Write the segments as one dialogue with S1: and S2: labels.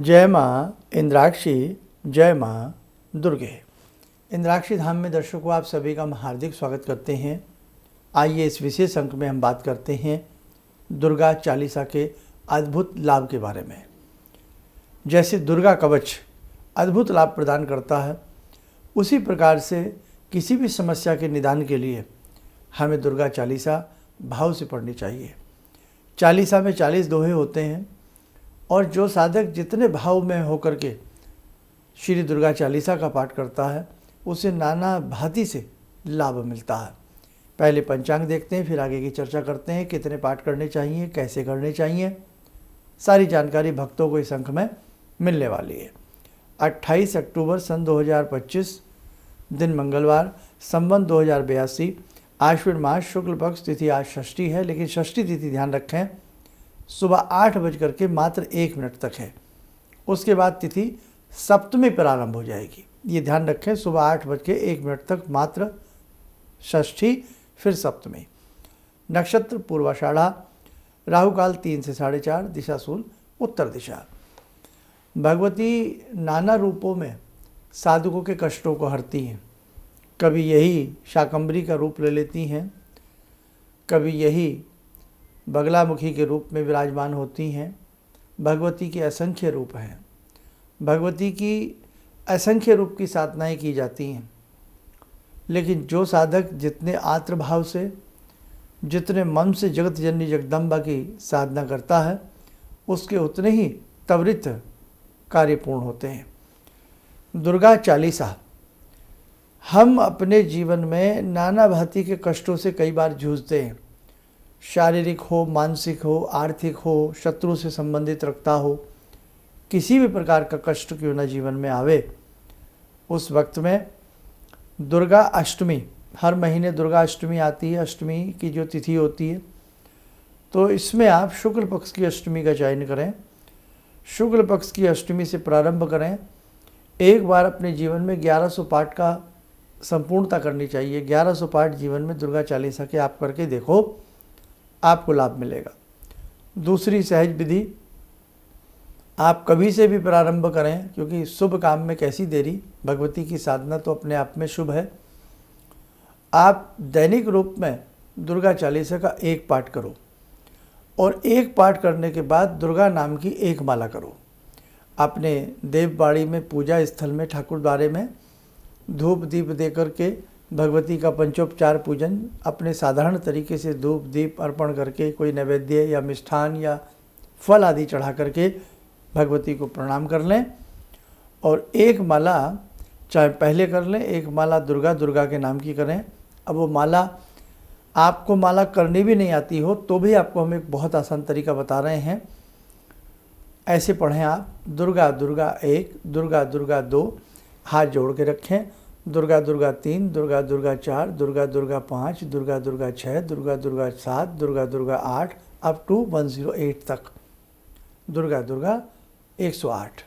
S1: जय माँ इंद्राक्षी, जय माँ दुर्गे। इंद्राक्षी धाम में दर्शकों आप सभी का हम हार्दिक स्वागत करते हैं। आइए इस विशेष अंक में हम बात करते हैं दुर्गा चालीसा के अद्भुत लाभ के बारे में। जैसे दुर्गा कवच अद्भुत लाभ प्रदान करता है, उसी प्रकार से किसी भी समस्या के निदान के लिए हमें दुर्गा चालीसा भाव से पढ़नी चाहिए। चालीसा में 40 दोहे होते हैं और जो साधक जितने भाव में होकर के श्री दुर्गा चालीसा का पाठ करता है उसे नाना भांति से लाभ मिलता है। पहले पंचांग देखते हैं, फिर आगे की चर्चा करते हैं। कितने पाठ करने चाहिए, कैसे करने चाहिए, सारी जानकारी भक्तों को इस अंक में मिलने वाली है। 28 अक्टूबर सन 2025 दिन मंगलवार, संवत 2082, आश्विन मास शुक्ल पक्ष, तिथि आज षष्ठी है, लेकिन षष्ठी तिथि ध्यान रखें सुबह 8 बज के मात्र 1 मिनट तक है। उसके बाद तिथि सप्तमी प्रारंभ हो जाएगी। ये ध्यान रखें, सुबह 8 तक मात्र षष्ठी, फिर सप्तमी। नक्षत्र पूर्वाषाढ़ा, राहुकाल 3 से 4:30, दिशा शूल उत्तर दिशा। भगवती नाना रूपों में साधकों के कष्टों को हरती हैं। कभी यही शाकंभरी का रूप ले लेती हैं, कभी यही बगलामुखी के रूप में विराजमान होती हैं। भगवती के असंख्य रूप हैं। भगवती की असंख्य रूप की साधनाएं की जाती हैं, लेकिन जो साधक जितने आत्मभाव से, जितने मन से जगत जननी जगदम्बा की साधना करता है, उसके उतने ही त्वरित कार्य पूर्ण होते हैं। दुर्गा चालीसा, हम अपने जीवन में नाना भांति के कष्टों से कई बार जूझते हैं। शारीरिक हो, मानसिक हो, आर्थिक हो, शत्रु से संबंधित रखता हो, किसी भी प्रकार का कष्ट क्यों न जीवन में आवे, उस वक्त में दुर्गा अष्टमी, हर महीने दुर्गा अष्टमी आती है। अष्टमी की जो तिथि होती है, तो इसमें आप शुक्ल पक्ष की अष्टमी का चयन करें। शुक्ल पक्ष की अष्टमी से प्रारंभ करें। एक बार अपने जीवन में 1100 पाठ का संपूर्णता करनी चाहिए। 1100 पाठ जीवन में दुर्गा चालीसा के आप करके देखो, आपको लाभ मिलेगा। दूसरी सहज विधि, आप कभी से भी प्रारंभ करें, क्योंकि शुभ काम में कैसी देरी। भगवती की साधना तो अपने आप में शुभ है। आप दैनिक रूप में दुर्गा चालीसा का एक पाठ करो और एक पाठ करने के बाद दुर्गा नाम की एक माला करो। अपने देवबाड़ी में, पूजा स्थल में, ठाकुर द्वारे में धूप दीप दे करके भगवती का पंचोपचार पूजन अपने साधारण तरीके से धूप दीप अर्पण करके, कोई नैवेद्य या मिष्ठान या फल आदि चढ़ा करके भगवती को प्रणाम कर लें। और एक माला चाहे पहले कर लें, एक माला दुर्गा के नाम की करें। अब वो माला आपको माला करनी भी नहीं आती हो तो भी आपको हम एक बहुत आसान तरीका बता रहे हैं। ऐसे पढ़ें आप, दुर्गा 1, दुर्गा 2, हाथ जोड़ के रखें। दुर्गा 3, दुर्गा 4, दुर्गा 5, दुर्गा 6, दुर्गा 7, दुर्गा 8, अप टू 108 तक। दुर्गा 108।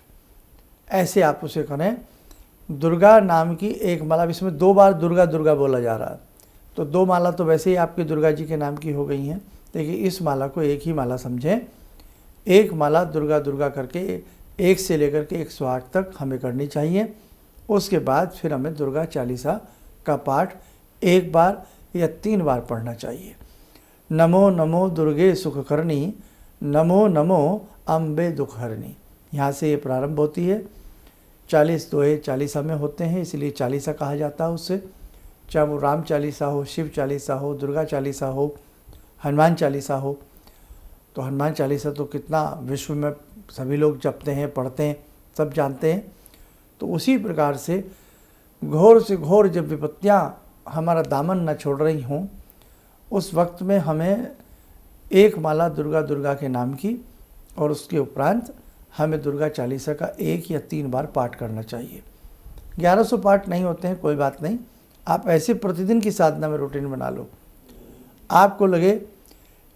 S1: ऐसे आप उसे करें। दुर्गा नाम की एक माला, इसमें 2 बार दुर्गा बोला जा रहा है, तो 2 माला तो वैसे ही आपकी दुर्गा जी के नाम की हो गई हैं, लेकिन इस माला को एक ही माला समझें। एक माला दुर्गा करके 1 से लेकर के 108 तक हमें करनी चाहिए। उसके बाद फिर हमें दुर्गा चालीसा का पाठ 1 बार या 3 बार पढ़ना चाहिए। नमो नमो दुर्गे सुखकरणी, नमो नमो अम्बे दुखहरणी, यहाँ से ये प्रारंभ होती है। 40 दोहे चालीसा में होते हैं, इसलिए चालीसा कहा जाता है उससे। चाहे वो राम चालीसा हो, शिव चालीसा हो, दुर्गा चालीसा हो, हनुमान चालीसा हो। तो हनुमान चालीसा तो कितना विश्व में सभी लोग जपते हैं, पढ़ते हैं, सब जानते हैं। तो उसी प्रकार से घोर से घोर जब विपत्तियाँ हमारा दामन न छोड़ रही हों, उस वक्त में हमें एक माला दुर्गा के नाम की और उसके उपरांत हमें दुर्गा चालीसा का 1 या 3 बार पाठ करना चाहिए। 1100 पाठ नहीं होते हैं, कोई बात नहीं। आप ऐसे प्रतिदिन की साधना में रूटीन बना लो। आपको लगे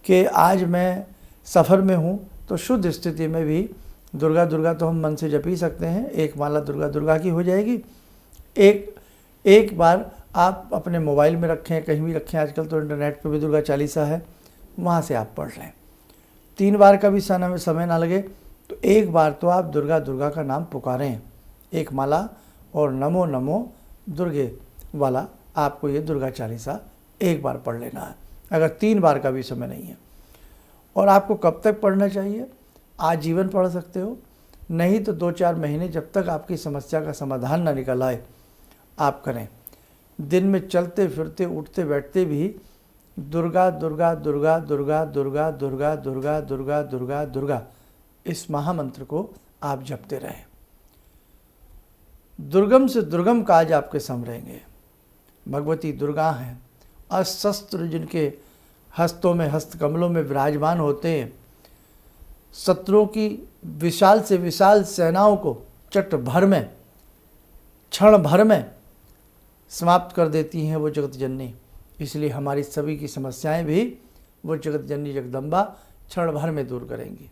S1: कि आज मैं सफ़र में हूँ, तो शुद्ध स्थिति में भी दुर्गा तो हम मन से जप ही सकते हैं। एक माला दुर्गा की हो जाएगी। एक बार आप अपने मोबाइल में रखें, कहीं भी रखें, आजकल तो इंटरनेट पे भी दुर्गा चालीसा है, वहाँ से आप पढ़ लें। 3 बार का भी समय ना लगे तो एक बार तो आप दुर्गा दुर्गा का नाम पुकारें, एक माला, और नमो नमो दुर्गे वाला आपको ये दुर्गा चालीसा एक बार पढ़ लेना है, अगर 3 बार का भी समय नहीं है। और आपको कब तक पढ़ना चाहिए? आजीवन पढ़ सकते हो, नहीं तो 2-4 महीने, जब तक आपकी समस्या का समाधान ना निकल आए आप करें। दिन में चलते फिरते उठते बैठते भी दुर्गा दुर्गा दुर्गा दुर्गा दुर्गा दुर्गा दुर्गा दुर्गा दुर्गा दुर्गा इस महामंत्र को आप जपते रहें। दुर्गम से दुर्गम काज आपके संभरेंगे। भगवती दुर्गा हैं, अशस्त्र जिनके हस्तों में, हस्त कमलों में विराजमान होते हैं, शत्रुओं की विशाल से विशाल सेनाओं को चट भर में, क्षण भर में समाप्त कर देती हैं वो जगत जननी। इसलिए हमारी सभी की समस्याएं भी वो जगत जननी जगदम्बा क्षण भर में दूर करेंगी।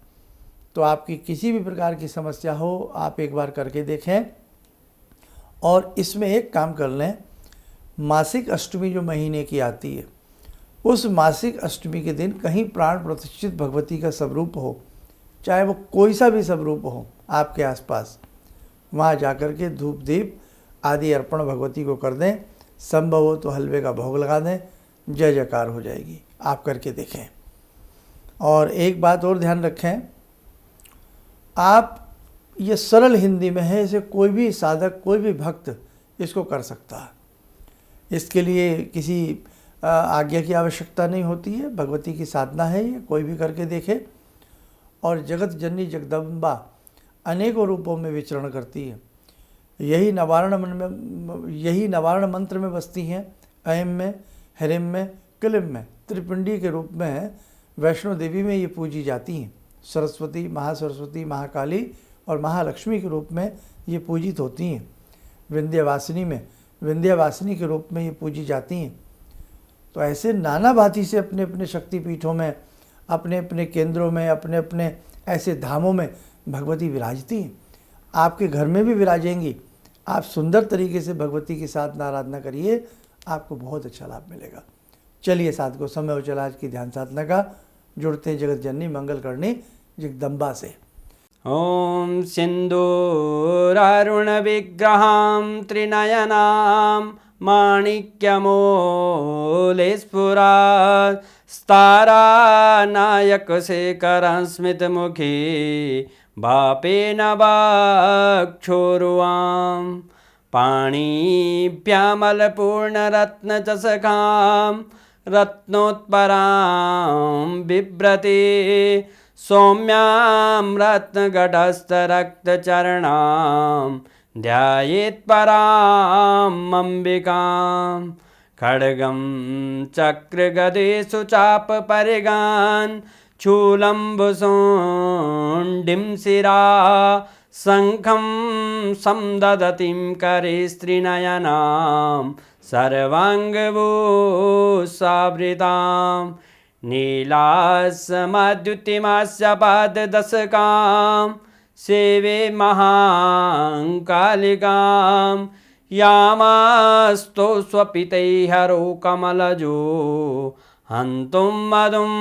S1: तो आपकी किसी भी प्रकार की समस्या हो, आप एक बार करके देखें। और इसमें एक काम कर लें, मासिक अष्टमी जो महीने की आती है, उस मासिक अष्टमी के दिन कहीं प्राण प्रतिष्ठित भगवती का स्वरूप हो, चाहे वो कोई सा भी स्वरूप हो आपके आसपास, वहाँ जाकर के धूप दीप आदि अर्पण भगवती को कर दें। संभव हो तो हलवे का भोग लगा दें, जय जयकार हो जाएगी। आप करके देखें। और एक बात और ध्यान रखें, आप ये सरल हिंदी में है, इसे कोई भी साधक, कोई भी भक्त इसको कर सकता है। इसके लिए किसी आज्ञा की आवश्यकता नहीं होती है, भगवती की साधना है, ये कोई भी करके देखे। और जगत जननी जगदम्बा अनेकों रूपों में विचरण करती है। यही नवारण मंत्र में बसती हैं, ऐम में, ह्रीम में, क्लीम में, त्रिपिंडी के रूप में वैष्णो देवी में ये पूजी जाती हैं। सरस्वती, महासरस्वती, महाकाली और महालक्ष्मी के रूप में ये पूजित होती हैं। विंध्यवासिनी में विंध्यवासिनी के रूप में ये पूजी जाती हैं। तो ऐसे नाना भांति से अपने अपने शक्तिपीठों में, अपने अपने केंद्रों में, अपने अपने ऐसे धामों में भगवती विराजती हैं। आपके घर में भी विराजेंगी। आप सुंदर तरीके से भगवती की साधना आराधना करिए, आपको बहुत अच्छा लाभ मिलेगा। चलिए साधकों, समय हो चला आज की ध्यान साधना का। जुड़ते हैं जगत जननी मंगल करनी जगदम्बा से।
S2: ॐ सिन्दूरारुणविग्रहां त्रिनयनां माणिक्यमूलस्फुरात् स्तारानायकशेखरं स्मितमुखी बापेन वाक्षोरुवां पाणिभ्यामलपूर्णरत्नचषकां रत्नोत्परां बिभ्रति सौम्यां रत्नगटस्थरक्तचरणां ध्यायेत् पराम् अम्बिकां खड्गं चक्रगदेषु चापपरिगान् शूलम्बुशुण्डिं शिरा शङ्खं संदधतीं करे स्त्रीनयनां सर्वाङ्गभूषावृतां नीलासमद्युतिमास्य पाददशकां सेवे महाकालिकां यामास्तो स्वपितैहरो कमलजो हन्तुं मधुं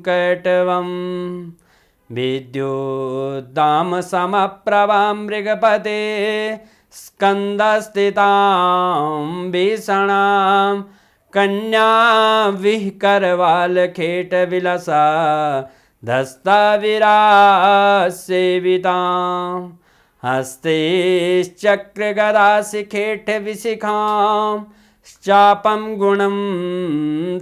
S2: कैटवं विद्युद्दामसमप्रभां मृगपते स्कन्दस्थितां भीषणां कन्या विहकरवालखेटविलसा धस्ताविरासेवितां हस्तैश्चक्रगदाशिखेटविशिखां चापं गुणं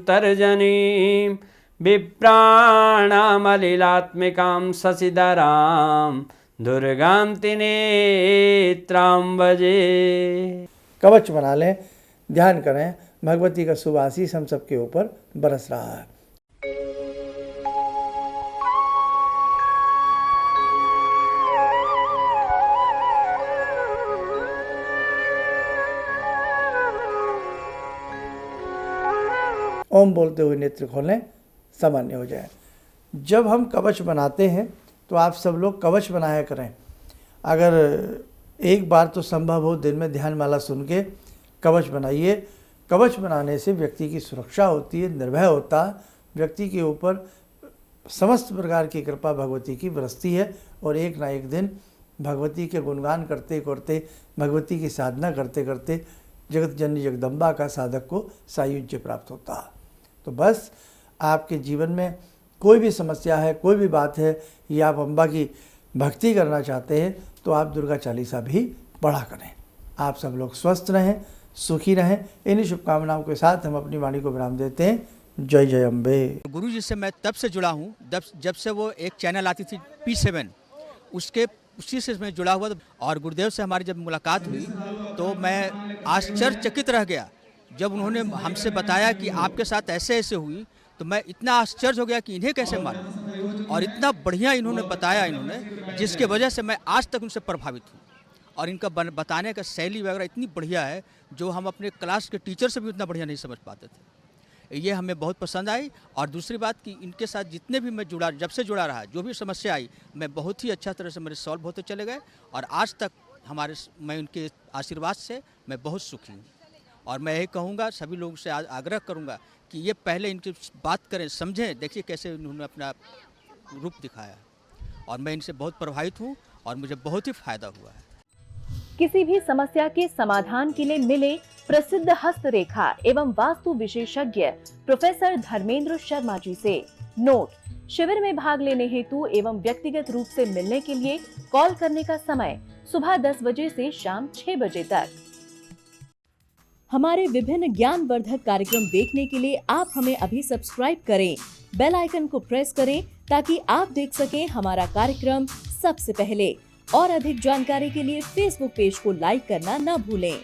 S2: तर्जनीं बिभ्राणामलिलात्मिकां शशिधरां दुर्गां त्रिनेत्रां भजे।
S1: कवच बना लें, ध्यान करें, भगवती का शुभ आशीष हम सबके ऊपर बरस रहा है। ओम बोलते हुए नेत्र खोलें, सामान्य हो जाए। जब हम कवच बनाते हैं तो आप सब लोग कवच बनाया करें। अगर एक बार तो संभव हो दिन में ध्यान माला सुन के कवच बनाइए। कवच बनाने से व्यक्ति की सुरक्षा होती है, निर्भय होता है, व्यक्ति के ऊपर समस्त प्रकार की कृपा भगवती की बरसती है और एक ना एक दिन भगवती के गुणगान करते करते, भगवती की साधना करते करते जगत जननी जगदम्बा का साधक को सायुज्य प्राप्त होता है। तो बस आपके जीवन में कोई भी समस्या है, कोई भी बात है, या आप अम्बा की भक्ति करना चाहते हैं तो आप दुर्गा चालीसा भी पढ़ा करें। आप सब लोग स्वस्थ रहें, सुखी रहें। इन्हीं शुभकामनाओं के साथ हम अपनी वाणी को विराम देते हैं। जय जय अम्बे।
S3: गुरु जी से मैं तब से जुड़ा हूँ जब से वो एक चैनल आती थी P7, उसी से मैं जुड़ा हुआ था। और गुरुदेव से हमारी जब मुलाकात हुई तो मैं आश्चर्यचकित रह गया जब उन्होंने हमसे बताया कि आपके साथ ऐसे ऐसे हुई। तो मैं इतना आश्चर्य हो गया कि इन्हें कैसे मालूम, और इतना बढ़िया इन्होंने बताया जिसके वजह से मैं आज तक उनसे प्रभावित हूँ। और इनका बताने का शैली वगैरह इतनी बढ़िया है जो हम अपने क्लास के टीचर से भी उतना बढ़िया नहीं समझ पाते थे। ये हमें बहुत पसंद आई। और दूसरी बात कि इनके साथ जितने भी मैं जुड़ा, जब से जुड़ा रहा, जो भी समस्या आई मैं बहुत ही अच्छा तरह से मेरे सॉल्व होते चले गए। और आज तक मैं उनके आशीर्वाद से मैं बहुत सुखी हूँ। और मैं यही कहूँगा, सभी लोगों से आग्रह करूँगा कि ये पहले इनकी बात करें, समझें। देखिए कैसे उन्होंने अपना रूप दिखाया। और मैं इनसे बहुत प्रभावित हूँ और मुझे बहुत ही फायदा हुआ है।
S4: किसी भी समस्या के समाधान के लिए मिले प्रसिद्ध हस्तरेखा एवं वास्तु विशेषज्ञ प्रोफेसर धर्मेंद्र शर्मा जी से। नोट: शिविर में भाग लेने हेतु एवं व्यक्तिगत रूप से मिलने के लिए कॉल करने का समय सुबह 10 बजे से शाम 6 बजे तक। हमारे विभिन्न ज्ञानवर्धक कार्यक्रम देखने के लिए आप हमें अभी सब्सक्राइब करें, बेल आइकन को प्रेस करें ताकि आप देख सकें हमारा कार्यक्रम सबसे पहले। और अधिक जानकारी के लिए फेसबुक पेज को लाइक करना न भूलें।